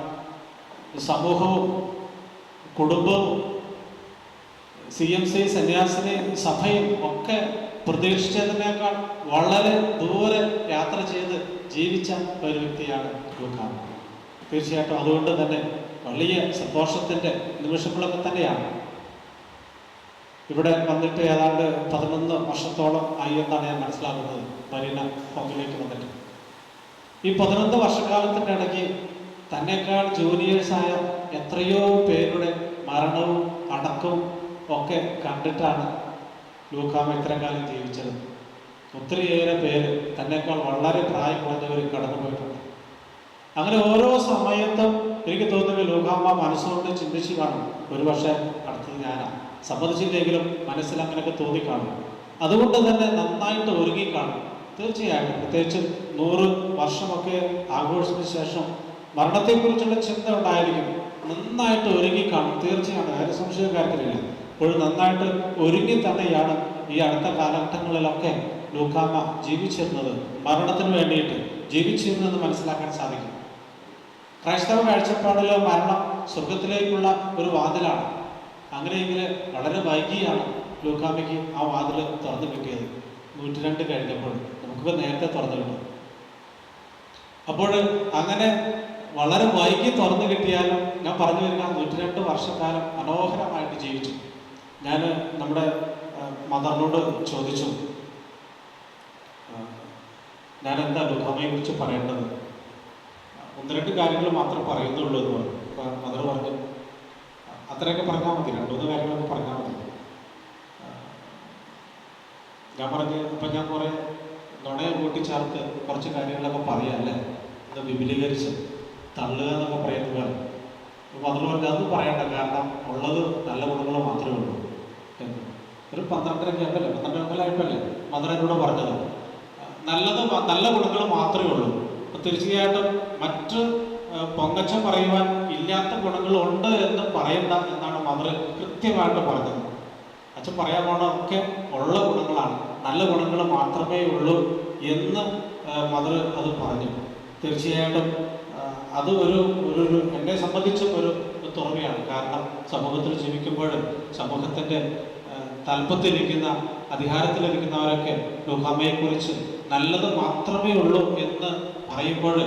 സമൂഹവും കുടുംബവും CMC സന്യാസിനി സഭയും ഒക്കെ പ്രതീക്ഷിച്ചതിനേക്കാൾ വളരെ ദൂരെ യാത്ര ചെയ്ത് ജീവിച്ച ഒരു വ്യക്തിയാണ് ലൂക്കാമ്മ. തീർച്ചയായിട്ടും അതുകൊണ്ട് തന്നെ വലിയ സന്തോഷത്തിൻ്റെ നിമിഷങ്ങളൊക്കെ തന്നെയാണ്. ഇവിടെ വന്നിട്ട് ഏതാണ്ട് 11 വർഷത്തോളം ആയി എന്നാണ് ഞാൻ മനസ്സിലാക്കുന്നത്, മരീന ഹോമിലേക്ക് വന്നിട്ട്. ഈ 11 വർഷക്കാലത്തിൻ്റെ ഇടയ്ക്ക് തന്നെക്കാൾ ജൂനിയേഴ്സായ എത്രയോ പേരുടെ മരണവും അടക്കവും ഒക്കെ കണ്ടിട്ടാണ് ലൂക്കാമ്മ ഇത്രയും കാലം ജീവിച്ചത്. ഒത്തിരിയേറെ പേര് തന്നെക്കാൾ വളരെ പ്രായം കുറഞ്ഞവർ കടന്നുപോയിട്ടുണ്ട്. അങ്ങനെ ഓരോ സമയത്തും എനിക്ക് തോന്നുന്നത് ലൂക്കാമ്മ മനസ്സുകൊണ്ട് ചിന്തിച്ച് കാണും, ഒരു പക്ഷേ അടുത്തത് ഞാനാണ്. സമ്മതിച്ചില്ലെങ്കിലും മനസ്സിൽ അങ്ങനെയൊക്കെ തോന്നിക്കാണും. അതുകൊണ്ട് തന്നെ നന്നായിട്ട് ഒരുങ്ങിക്കാണും. തീർച്ചയായിട്ടും പ്രത്യേകിച്ച് 100 വർഷമൊക്കെ ആഘോഷിച്ചതിന് ശേഷം മരണത്തെക്കുറിച്ചുള്ള ചിന്ത ഉണ്ടായിരിക്കും. നന്നായിട്ട് ഒരുങ്ങിക്കാണും. തീർച്ചയായിട്ടും ആരും സംശയം കാര്യത്തിലില്ല. ഇപ്പോഴും നന്നായിട്ട് ഒരുങ്ങി തന്നെയാണ് ഈ അടുത്ത കാലഘട്ടങ്ങളിലൊക്കെ ലൂക്കാമ്മ ജീവിച്ചിരുന്നത്. മരണത്തിന് വേണ്ടിയിട്ട് ജീവിച്ചിരുന്നെന്ന് മനസ്സിലാക്കാൻ സാധിക്കും. ക്രൈസ്തവ കാഴ്ചപ്പാടിൽ മരണം സ്വർഗത്തിലേക്കുള്ള ഒരു വാതിലാണ്. അങ്ങനെയെങ്കിൽ വളരെ വൈകിയാണ് ലൂക്കാമ്മയ്ക്ക് ആ വാതിൽ തുറന്നു കിട്ടിയത്. 102 കഴിഞ്ഞപ്പോൾ നമുക്കിപ്പോൾ നേരത്തെ തുറന്നു കിട്ടും. അപ്പോൾ അങ്ങനെ വളരെ വൈകി തുറന്നു കിട്ടിയാലും ഞാൻ പറഞ്ഞു വരുന്ന 102 വർഷക്കാലം മനോഹരമായിട്ട് ജീവിച്ചു. ഞാൻ നമ്മുടെ മദറിനോട് ചോദിച്ചു, ഞാൻ എന്താ ലൂക്കാമ്മയെ കുറിച്ച് പറയേണ്ടത്? 1-2 കാര്യങ്ങൾ മാത്രം പറയുന്നുള്ളൂ എന്ന് പറഞ്ഞു. മദർ പറഞ്ഞു, അത്രയൊക്കെ പറഞ്ഞാൽ മതി, 2-3 കാര്യങ്ങളൊക്കെ പറഞ്ഞാൽ മതി. ഞാൻ പറഞ്ഞു, അപ്പം ഞാൻ കുറേ നുണയെ കൂട്ടിച്ചേർത്ത് കുറച്ച് കാര്യങ്ങളൊക്കെ പറയാമല്ലേ, അത് വിപുലീകരിച്ച് തള്ളുക എന്നൊക്കെ പറയുന്നത് പോലെ. അപ്പോൾ മദർ പറഞ്ഞു, അത് പറയണ്ട, കാരണം ഉള്ളത് നല്ല ഗുണങ്ങൾ മാത്രമേ ഉള്ളൂ എന്ന്. ഒരു 12-ാം ആയപ്പല്ലേ, 12 ആയപ്പല്ലേ മദർ എന്നോട് പറഞ്ഞത്, നല്ല ഗുണങ്ങൾ മാത്രമേ ഉള്ളൂ. അപ്പോൾ തീർച്ചയായിട്ടും മറ്റ് പൊങ്ങച്ചം പറയുവാൻ ഇല്ലാത്ത ഗുണങ്ങളുണ്ട് എന്ന് പറയണ്ട എന്നാണ് മദർ കൃത്യമായിട്ട് പറഞ്ഞത്. അച്ഛൻ പറയാൻ പോണതൊക്കെ ഉള്ള ഗുണങ്ങളാണ്, നല്ല ഗുണങ്ങൾ മാത്രമേ ഉള്ളൂ എന്ന് മദർ അത് പറഞ്ഞു. തീർച്ചയായിട്ടും അത് ഒരു എന്നെ സംബന്ധിച്ചും ഒരു തുറവിയാണ്. കാരണം സമൂഹത്തിൽ ജീവിക്കുമ്പോൾ സമൂഹത്തിൻ്റെ തലപ്പത്തിരിക്കുന്ന അധികാരത്തിലിരിക്കുന്നവരൊക്കെ ലൂക്കാമ്മയെക്കുറിച്ച് നല്ലത് മാത്രമേ ഉള്ളൂ എന്ന് പറയുമ്പോൾ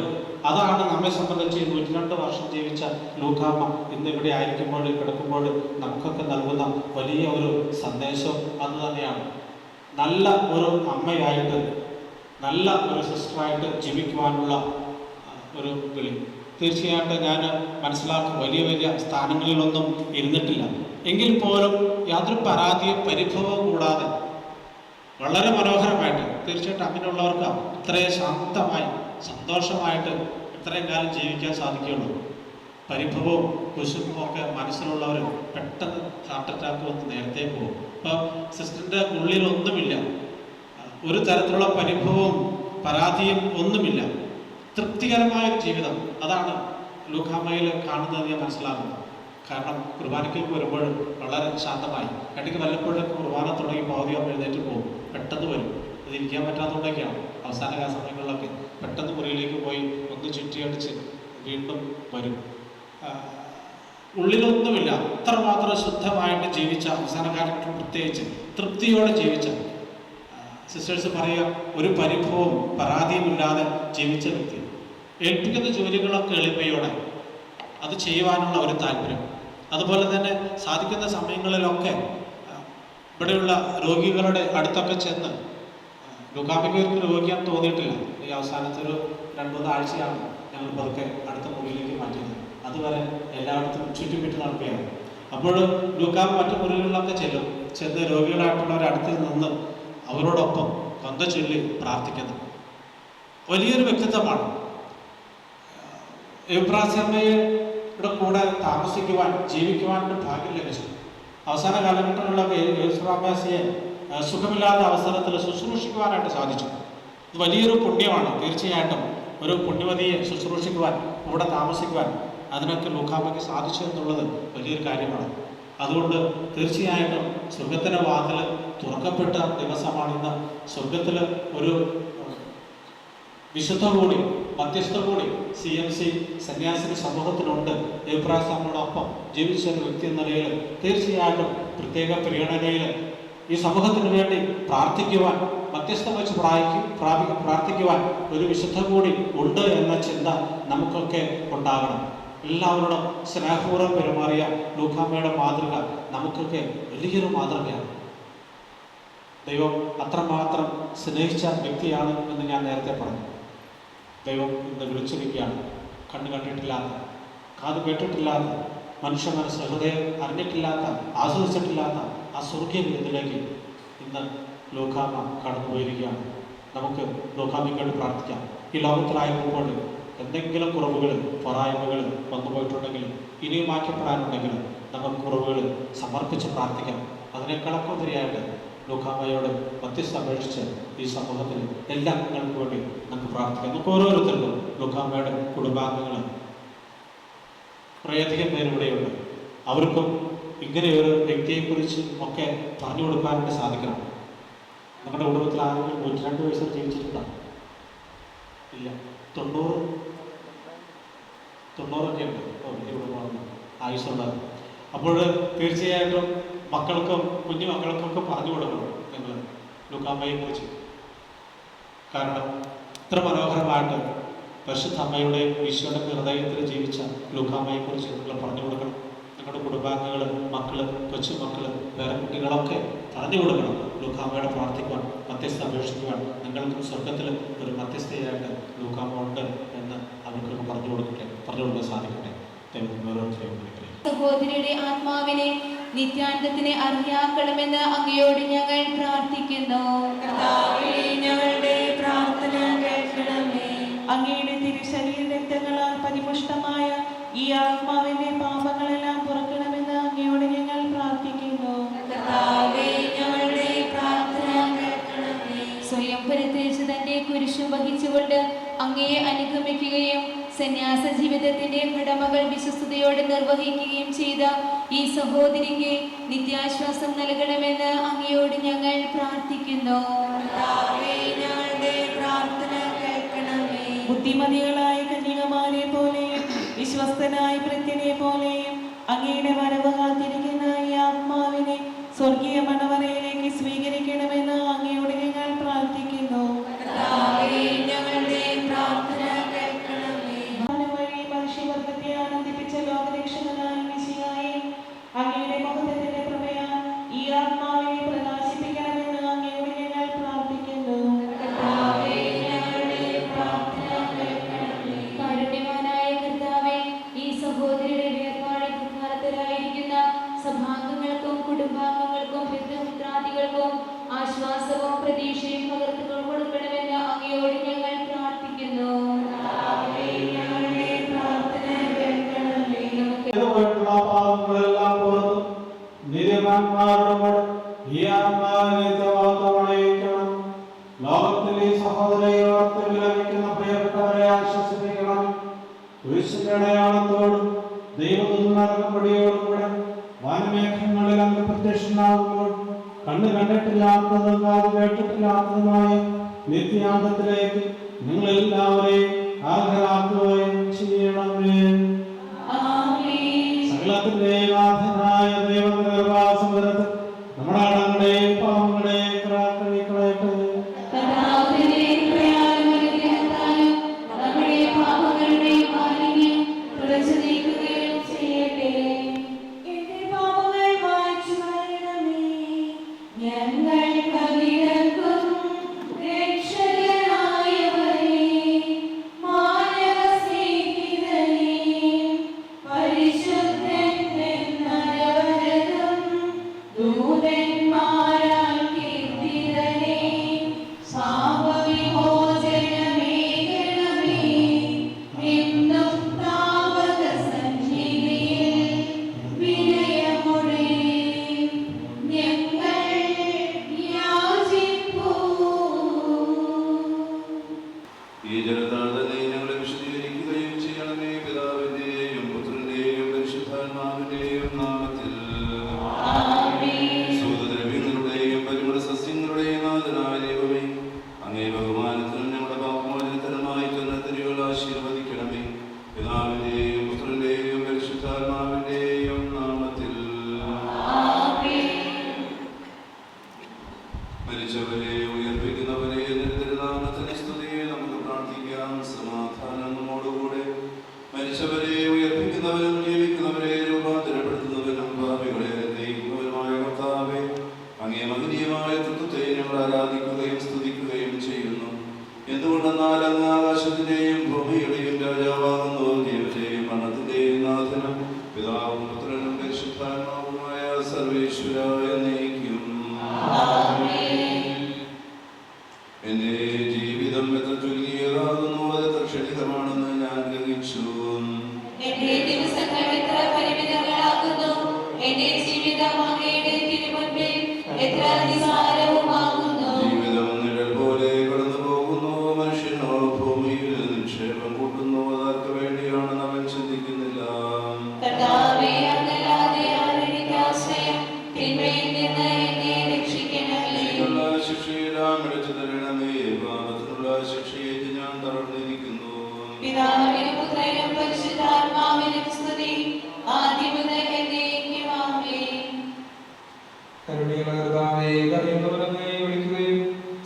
അതാണ് നമ്മെ സംബന്ധിച്ച് 102 വർഷം ജീവിച്ച ലൂക്കാമ്മ ഇന്ന് ഇവിടെ ആയിരിക്കുമ്പോൾ കിടക്കുമ്പോൾ നമുക്കൊക്കെ നൽകുന്ന വലിയ ഒരു സന്ദേശം അത് തന്നെയാണ്. നല്ല ഒരു അമ്മയായിട്ട്, നല്ല ഒരു സിസ്റ്ററായിട്ട് ജീവിക്കുവാനുള്ള ഒരു വിളി. തീർച്ചയായിട്ടും ഞാൻ മനസ്സിലാക്കും, വലിയ വലിയ സ്ഥാനങ്ങളിലൊന്നും ഇരുന്നിട്ടില്ല എങ്കിൽ പോലും യാതൊരു പരാതിയും പരിഭവവും കൂടാതെ വളരെ മനോഹരമായിട്ട്, തീർച്ചയായിട്ടും അങ്ങനെയുള്ളവർക്ക് ഇത്രയും ശാന്തമായി സന്തോഷമായിട്ട് ഇത്രയും കാലം ജീവിക്കാൻ സാധിക്കുകയുള്ളൂ. പരിഭവവും കുശുമ്പും ഒക്കെ മനസ്സിലുള്ളവർ പെട്ടെന്ന് ഹാർട്ട് അറ്റാക്ക് വന്ന് നേരത്തെ പോകും. അപ്പം സിസ്റ്ററിൻ്റെ ഉള്ളിലൊന്നുമില്ല, ഒരു തരത്തിലുള്ള പരിഭവവും പരാതിയും ഒന്നുമില്ല. തൃപ്തികരമായൊരു ജീവിതം, അതാണ് ലൂക്കാമ്മയിൽ കാണുന്നത് ഞാൻ മനസ്സിലാക്കുന്നത്. കാരണം കുർബാനയ്ക്ക് വരുമ്പോൾ വളരെ ശാന്തമായി, ഇടയ്ക്ക് വല്ലപ്പോഴൊക്കെ കുർബാന തുടങ്ങി പൗതികം എഴുന്നേറ്റ് പോകും, പെട്ടെന്ന് വരും. അത് ഇരിക്കാൻ പറ്റാത്തതുകൊണ്ടൊക്കെയാണ് അവസാന സമയങ്ങളിലൊക്കെ പെട്ടെന്ന് മുറിയിലേക്ക് പോയി ഒന്ന് ചുറ്റിയടിച്ച് വീണ്ടും വരും. ഉള്ളിലൊന്നുമില്ല, അത്രമാത്രം ശുദ്ധമായിട്ട് ജീവിച്ച, അവസാന കാലഘട്ടം പ്രത്യേകിച്ച് തൃപ്തിയോടെ ജീവിച്ച, സിസ്റ്റേഴ്സ് പറയുക, ഒരു പരിഭവവും പരാതിയുമില്ലാതെ ജീവിച്ച വ്യക്തി. ഏൽപ്പിക്കുന്ന ജോലികളൊക്കെ എളിമയോടെ അത് ചെയ്യുവാനുള്ള ഒരു താല്പര്യം. അതുപോലെ തന്നെ സാധിക്കുന്ന സമയങ്ങളിലൊക്കെ ഇവിടെയുള്ള രോഗികളുടെ അടുത്തൊക്കെ ചെന്ന്, ലൂക്കാമ്മയ്ക്ക് ഒരിക്കലും രോഗിയാണെന്ന് തോന്നിയിട്ടില്ല. ഈ അവസാനത്തെ ഒരു 2-3 ആഴ്ചയാണ് ഞങ്ങൾ പതുക്കെ അടുത്ത മുറിയിലേക്ക് മാറ്റിയത്. അതുവരെ എല്ലായിടത്തും ചുറ്റുമിട്ട് നടക്കുകയാണ്. അപ്പോൾ ലൂക്കാമ്മ മറ്റു മുറികളിലൊക്കെ ചെന്ന് രോഗികളായിട്ടുള്ളവരുടെ അടുത്ത് നിന്ന് അവരോടൊപ്പം കൊന്ത ചൊല്ലി പ്രാർത്ഥിക്കുന്നു. വലിയൊരു വ്യക്തിത്വമാണ്. എബ്രാസ്യമ്മയുടെ കൂടെ താമസിക്കുവാൻ, ജീവിക്കുവാനുള്ള ഭാഗ്യം ലഭിച്ചു. അവസാന കാലഘട്ടങ്ങളിലൊക്കെ എബ്രാസ്യയെ സുഖമില്ലാത്ത അവസരത്തിൽ ശുശ്രൂഷിക്കുവാനായിട്ട് സാധിച്ചു. ഇത് വലിയൊരു പുണ്യമാണ്. തീർച്ചയായിട്ടും ഒരു പുണ്യവതിയെ ശുശ്രൂഷിക്കുവാൻ, കൂടെ താമസിക്കുവാൻ അതിനൊക്കെ ലൂക്കാമ്മയ്ക്ക് സാധിച്ചു എന്നുള്ളത് വലിയൊരു കാര്യമാണ്. അതുകൊണ്ട് തീർച്ചയായിട്ടും സ്വർഗത്തിൻ്റെ വാതിൽ തുറക്കപ്പെട്ട ദിവസമാണിന്ന്. സ്വർഗത്തിൽ ഒരു വിശുദ്ധ കൂടി, മധ്യസ്ഥ കൂടി CMC സന്യാസിനി സമൂഹത്തിലുണ്ട്. എബ്രാസ്യമ്മയോടൊപ്പം ജീവിച്ച ഒരു വ്യക്തി എന്ന നിലയിൽ തീർച്ചയായിട്ടും പ്രത്യേക പരിഗണനയിൽ ഈ സമൂഹത്തിന് വേണ്ടി പ്രാർത്ഥിക്കുവാൻ, മധ്യസ്ഥം വെച്ച് പ്രാർത്ഥിക്കുവാൻ ഒരു വിശുദ്ധ കൂടി ഉണ്ട് എന്ന ചിന്ത നമുക്കൊക്കെ ഉണ്ടാകണം. എല്ലാവരോടും സ്നേഹപൂർവ്വം പെരുമാറിയ ലൂക്കാമ്മയുടെ മാതൃക നമുക്കൊക്കെ വലിയൊരു മാതൃകയാണ്. ദൈവം അത്രമാത്രം സ്നേഹിച്ച വ്യക്തിയാണ് എന്ന് ഞാൻ നേരത്തെ പറഞ്ഞു. ദൈവം ഇന്ന് വിളിച്ചിരിക്കുകയാണ്. കണ്ണ് കണ്ടിട്ടില്ലാത്ത, കാത് കേട്ടിട്ടില്ലാത്ത, മനുഷ്യ മനസ്സ് ഹൃദയം അറിഞ്ഞിട്ടില്ലാത്ത, ആസ്വദിച്ചിട്ടില്ലാത്ത ആ സ്വർഗീയ വിധത്തിലേക്ക് ഇന്ന് ലൂക്കാമ്മ കടന്നുപോയിരിക്കുകയാണ്. നമുക്ക് ലൂക്കാമ്മയ്ക്ക് പ്രാർത്ഥിക്കാം. ഈ ലോകത്തിലായപ്പോൾ എന്തെങ്കിലും കുറവുകൾ, പോരായ്മകൾ വന്നുപോയിട്ടുണ്ടെങ്കിലും ഇനിയും മാറ്റപ്പെടാനുണ്ടെങ്കിലും നമുക്ക് കുറവുകൾ സമർപ്പിച്ച് പ്രാർത്ഥിക്കാം. അതിനേക്കാളൊക്കെതിരെയായിട്ട് ലൂക്കാമ്മയോട് മധ്യസ്ഥ അപേക്ഷിച്ച് ഈ സമൂഹത്തിൽ എല്ലാ അംഗങ്ങൾക്കും വേണ്ടി നമുക്ക് പ്രാർത്ഥിക്കാം. നമുക്ക് ഓരോരുത്തർക്കും, ലൂക്കാമ്മയുടെ കുടുംബാംഗങ്ങൾ കുറേയധികം പേരിവിടെയുണ്ട്, അവർക്കും ഇങ്ങനെയൊരു വ്യക്തിയെക്കുറിച്ച് ഒക്കെ പറഞ്ഞു കൊടുക്കാനായിട്ട് സാധിക്കണം. നിങ്ങളുടെ കുടുംബത്തിൽ ആരെങ്കിലും 102 വയസ്സിൽ ജീവിച്ചിട്ടുണ്ടോ? ഇല്ല. 90 ഉണ്ട്. കുടുംബമാണ് ആയുസ്സുള്ളത്. അപ്പോൾ തീർച്ചയായിട്ടും മക്കൾക്കും കുഞ്ഞു മക്കൾക്കൊക്കെ പറഞ്ഞു കൊടുക്കണം നിങ്ങൾ ലൂക്കാമ്മയെക്കുറിച്ച്. കാരണം ഇത്ര മനോഹരമായിട്ട് പരിശുദ്ധ അമ്മയുടെയും ഈശോയുടെ ഹൃദയത്തിൽ ജീവിച്ച ലൂക്കാമ്മയെക്കുറിച്ച് നിങ്ങൾ പറഞ്ഞു കൊടുക്കണം. നിങ്ങളുടെ കുടുംബാംഗങ്ങൾ, മക്കൾ, കൊച്ചുമക്കൾ, പേരക്കുട്ടികളൊക്കെ പറഞ്ഞു കൊടുക്കണം. ലൂക്കാമ്മയോട് പ്രാർത്ഥിക്കുവാൻ, മധ്യസ്ഥ അപേക്ഷിക്കുവാൻ, നിങ്ങൾക്കും സ്വർഗത്തിൽ ഒരു മധ്യസ്ഥയായിട്ട് ലൂക്കാമ്മ ഉണ്ട് എന്ന് അവർക്കൊക്കെ പറഞ്ഞു കൊടുക്കാൻ സാധിക്കട്ടെ. സഹോദരിയുടെ ആത്മാവിനെ നിത്യാനന്ദത്തിന് അർഹയാക്കണമെന്ന് അങ്ങയോട് ഞങ്ങൾ പ്രാർത്ഥിക്കുന്നു. ഞങ്ങളുടെ പ്രാർത്ഥന കേൾക്കണമേ. അങ്ങയുടെ തിരുശരീര രക്തങ്ങളാൽ പരിപുഷ്ടമായ ഈ ആത്മാവിന്റെ പാപങ്ങളെല്ലാം പുറക്കണമെന്ന് അങ്ങയോട് ഞങ്ങൾ പ്രാർത്ഥിക്കുന്നു. ഞങ്ങളുടെ പ്രാർത്ഥന കേൾക്കണമേ. സ്വയം പരിത്യജിച്ച് തന്റെ കുരിശു വഹിച്ചുകൊണ്ട് അങ്ങയെ അനുഗമിക്കുകയും സന്യാസ ജീവിതത്തിന്റെ കടമകൾ വിശ്വസ്തയോടെ നിർവഹിക്കുകയും ചെയ്ത ഈ സഹോദരിക്ക് നിത്യാശ്വാസം നൽകണമെന്ന് അങ്ങയോട് ഞങ്ങൾ പ്രാർത്ഥിക്കുന്നു. ഞങ്ങളുടെ പ്രാർത്ഥന കേൾക്കണമേ. ബുദ്ധിമതികളായ കന്യകമാരെ പോലെയും വിശ്വസ്തനായ ഭൃത്യനെ പോലെയും അങ്ങയുടെ വരവ് കാത്തിരിക്കുന്ന ഈ ആത്മാവിനെ സ്വർഗീയ മണവറയിൽ പ്രതീക്ഷയും പകർത്തുകൾ കൊടുക്കണമെന്ന് അങ്ങയോട് ഞങ്ങൾ പ്രാർത്ഥിക്കുന്നു. ലോകത്തിലെ സഹോദരയെ ഓർത്ത് വിലപിക്കുന്ന പ്രിയപ്പെട്ടവരെ ആശ്വസിപ്പിക്കണം. കുരിശിന്റെ അടയാളത്തോടും ദൈവദൂതന്മാർക്കപ്പടിയോടും കൂടെ വാനമേഘങ്ങളിൽ അങ്ങ് പ്രത്യക്ഷനാകുമ്പോൾ കണ്ണ് കണ്ടിട്ടില്ലാത്തതും കാത് കേട്ടിട്ടില്ലാത്തതുമായ നിത്യാന്തത്തിലേക്ക് നിങ്ങളെല്ലാവരെയും ആഗ്രഹാക്കുകയും ചെയ്യണമേ. സകലത്തിന്റെ നാഥനായ ദൈവത്തിന്റെ കൃപാസമരത്തിൽ നമ്മുടെ അടങ്ങളെയും പാവങ്ങളെയും കളയട്ടെ.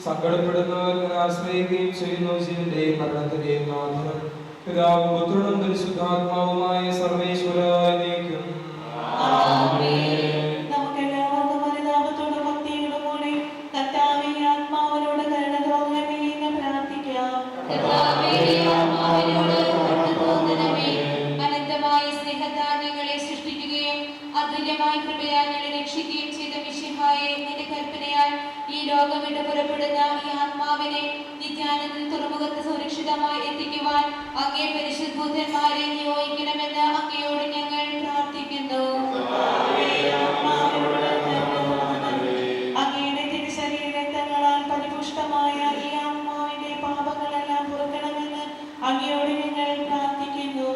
സങ്കടപ്പെടുന്നവർക്ക് ആശ്രയിക്കുകയും ചെയ്യുന്നു. ജീവന്റെയും മരണത്തിന്റെയും നാഥനും പിതാവും പുത്രനും പരിശുദ്ധാത്മാവുമായ സർവേശ്വരായ നീക്കും. നമുക്കെല്ലാവർക്കും അനുതാപത്തോടും ഭക്തിയോടും കൂടി കർത്താവേ ആത്മാവിനോട് കരുണ തോന്നണമേ എന്ന് പ്രാർത്ഥിക്കാം. അനന്തമായ സ്നേഹത്താൽ ഞങ്ങളെ സൃഷ്ടിക്കുകയും അതുല്യമായ കൃപയാൽ ഞങ്ങളെ രക്ഷിക്കുകയും ചെയ്ത മിശിഹായെ നിന്റെ കൽപ്പനയാൽ ഈ ലോകം വിട്ട് പുറപ്പെടുന്ന ഈ ആത്മാവിനെ നിത്യാനന്ദ തുറമുഖത്ത് സുരക്ഷിതമായി എത്തിക്കുവാൻ അങ്ങേ പരിശുദ്ധന്മാരെ നിയോഗിക്കണമെന്ന് അങ്ങയോട് ഞങ്ങൾ പ്രാർത്ഥിക്കുന്നു. അങ്ങയുടെ തിരുശരീരങ്ങളാൽ പരിപുഷ്ടമായ ഈ ആത്മാവിന്റെ പാപങ്ങളെല്ലാം പൊറുക്കണമെന്ന് അങ്ങയോട് ഞങ്ങൾ പ്രാർത്ഥിക്കുന്നു.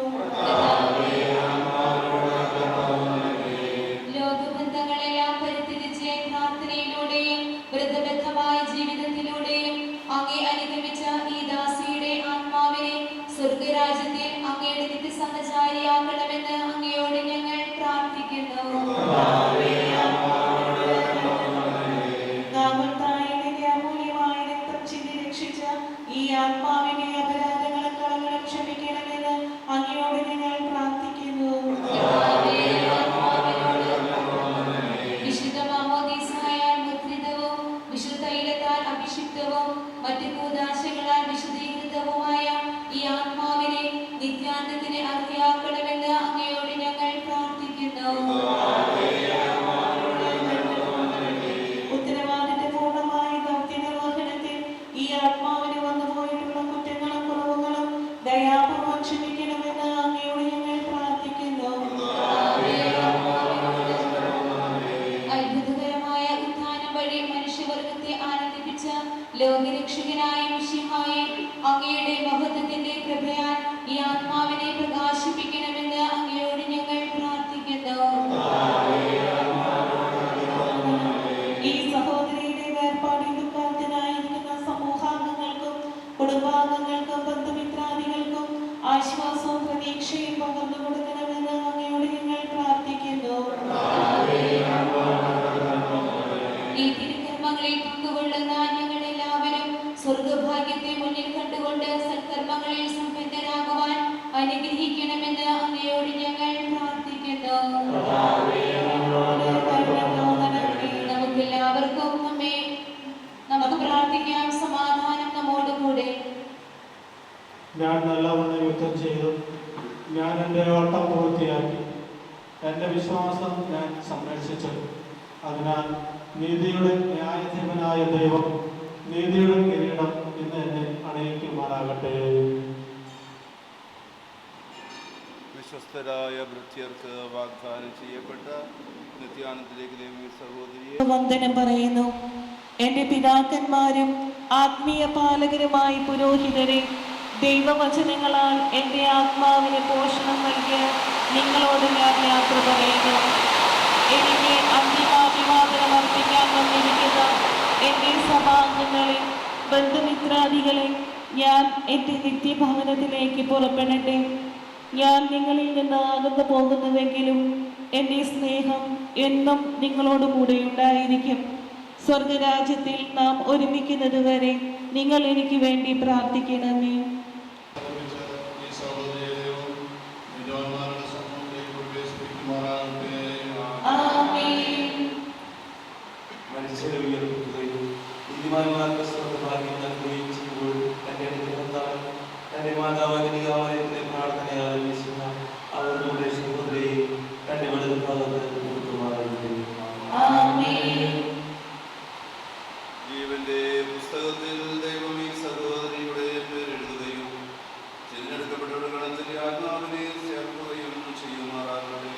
ലോകബന്ധങ്ങളെല്ലാം പരിത്യജിച്ച് പ്രാർത്ഥനയിലൂടെയും വ്രതബദ്ധമായ ജീവിതത്തിലൂടെയും അങ്ങേ അനുഗമിച്ച ഈ ദാസിയുടെ ആത്മാവിനെ സ്വർഗരാജ്യത്തിൽ അങ്ങയുടെ നിത്യസഹചാരിയാക്കണമെന്ന് അങ്ങയോട് ഞങ്ങൾ പ്രാർത്ഥിക്കുന്നു. അമൂല്യമായ രക്തം ചിന്തി രക്ഷിച്ച ഈ ആത്മാവിന്റെ അപരാധങ്ങളും കളങ്ങളും ക്ഷമിക്കണമെന്ന് അങ്ങയോട് ഞങ്ങൾ പ്രാർത്ഥിക്കുന്നു. വിശുദ്ധ മാമോദീസായാൽ മുദ്രിതവും വിശുദ്ധ തൈലത്താൽ അഭിഷിക്തവും മറ്റു കൂദാശകളാൽ വിശുദ്ധീകൃതവുമായ ഈ ആത്മാവിനെ നിത്യാനന്ദത്തിന് അർഹയാക്കണമെന്ന് അങ്ങയോട് ഞങ്ങൾ പ്രാർത്ഥിക്കുന്നു. ഉത്തരവാദിത്തപൂർണമായ ദൗത്യങ്ങൾ ലോകരക്ഷകനായ മിശിഹായെ അങ്ങയുടെ മഹത്വത്തിന്റെ പ്രഭയാൽ ഈ ആത്മാവിനെ പ്രകാശിപ്പിക്കണമെന്ന് അങ്ങയോട് ഞങ്ങൾ പ്രാർത്ഥിക്കുന്നു. ഈ സഹോദരിയുടെ വേർപാടിൽ ദുഃഖാന്തരായിരിക്കുന്ന സമൂഹാംഗങ്ങൾക്കും കുടുംബാംഗങ്ങൾക്കും ബന്ധുമിത്രാദികൾക്കും ആശ്വാസവും പ്രതീക്ഷയും പകർന്നു കൊടുക്കണമെന്ന് അങ്ങയോട് ഞങ്ങൾ പ്രാർത്ഥിക്കുന്നു. ഈ തിരുക്കർമ്മങ്ങളിൽ പങ്കുകൊള്ളുന്ന ഞങ്ങളെല്ലാവരും സ്വർഗഭാഗ്യത്തെ മുന്നിൽ കണ്ടുകൊണ്ട് സൽക്കർമ്മങ്ങളിൽ സമ്പന്നരാകുവാൻ അനുഗ്രഹിക്കണമെന്ന് അങ്ങയോട് ഞങ്ങൾ പ്രാർത്ഥിക്കുന്നു. നമുക്കെല്ലാവർക്കും നമുക്ക് പ്രാർത്ഥിക്കാം. സമാധാനം നമ്മോടുകൂടെ. ഞാൻ നല്ലവണ്ണം യുദ്ധം ചെയ്തു, ഞാൻ എൻ്റെ ഓട്ടം പൂർത്തിയാക്കി, എൻ്റെ വിശ്വാസം ഞാൻ സംരക്ഷിച്ചു. അതിനാൽ നീതിയുടെ ന്യായാധിപനായ ദൈവം നീതിയുടെ കിരീടം ഇന്ന് എന്നെ അണിയിക്കുമാറാകട്ടെ. വിശ്വസ്തരായ ഭൃത്യർക്ക് വാഗ്ദാനം ചെയ്യപ്പെട്ട നിത്യാനന്ദത്തിലേക്ക് ദേവി സഹോദരിയെ വന്ദനം പറയുന്നു. എൻ്റെ പിതാക്കന്മാരും ആത്മീയ പാലകരുമായി പുരോഹിതരെ, ദൈവവചനങ്ങളാൽ എൻ്റെ ആത്മാവിന് പോഷണം നൽകിയ നിങ്ങളോട് ഞാൻ യാത്ര പറയുന്നു. എനിക്ക് അന്തിമാഭിവാദനം അർപ്പിക്കാൻ വന്നിരിക്കുന്ന എൻ്റെ സഭാംഗങ്ങളെ, ബന്ധുമിത്രാദികളെ, ഞാൻ എൻ്റെ നിത്യഭവനത്തിലേക്ക് പുറപ്പെടട്ടെ. ഞാൻ നിങ്ങളിൽ നിന്ന് അകന്നു പോകുന്നുവെങ്കിലും എൻ്റെ സ്നേഹം എന്നും നിങ്ങളോട് കൂടെ ഉണ്ടായിരിക്കും. സ്വർഗരാജ്യത്തിൽ നാം ഒരുമിക്കുന്നതുവരെ നിങ്ങൾ എനിക്ക് വേണ്ടി പ്രാർത്ഥിക്കണമേ. തന്റെ മാതാവിന്റെ പ്രാർത്ഥനയാൽ അവരുടെ സഹോദരിയെ തന്റെ വലതുഭാഗത്ത് ജീവന്റെ പുസ്തകത്തിൽ ദൈവം ഈ സഹോദരിയുടെ പേരെഴുതുകയും തിരഞ്ഞെടുക്കപ്പെട്ടവരുടെ ഗണത്തിൽ ആത്മാവിനെ ചേർക്കുകയും ചെയ്യുമാറാകട്ടെ.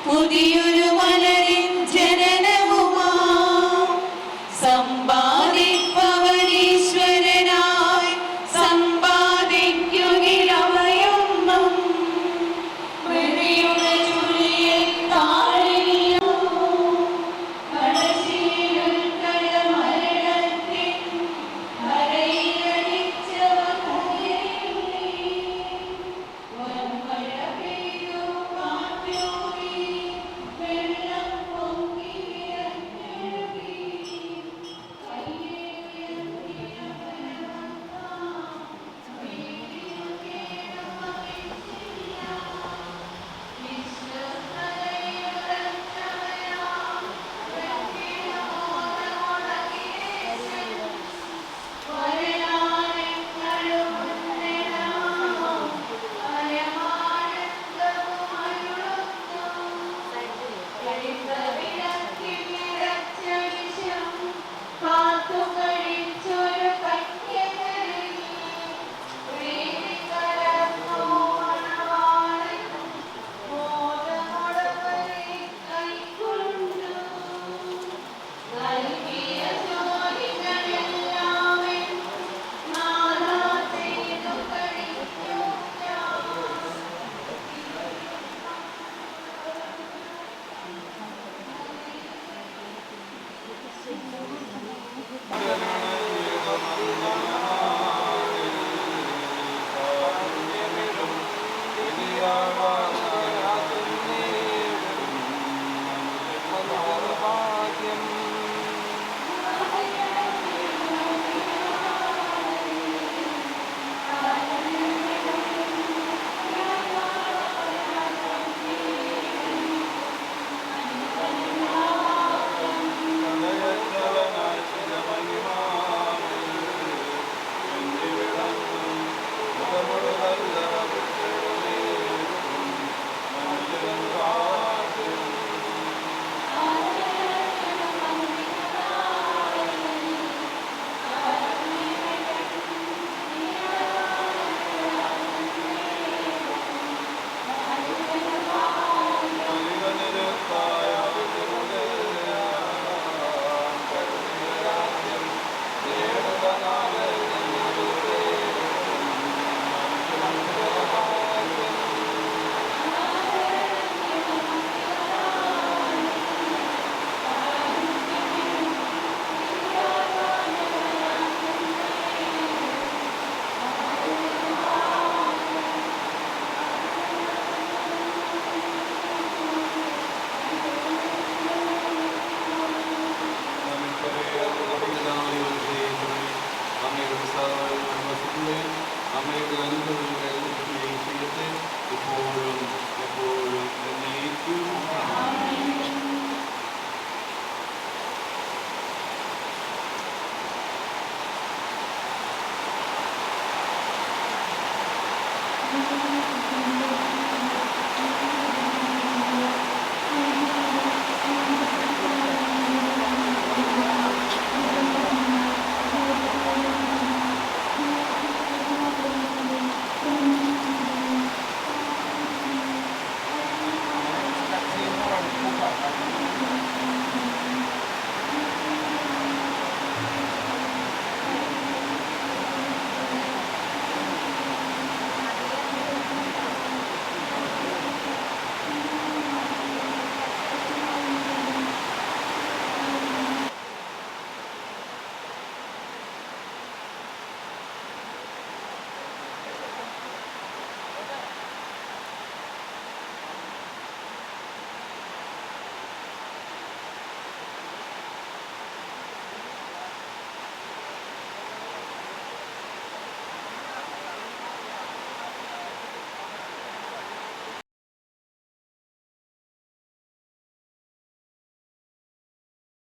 പുതിയൊരു മലരിൻ ജനനവുമാ സംഭാ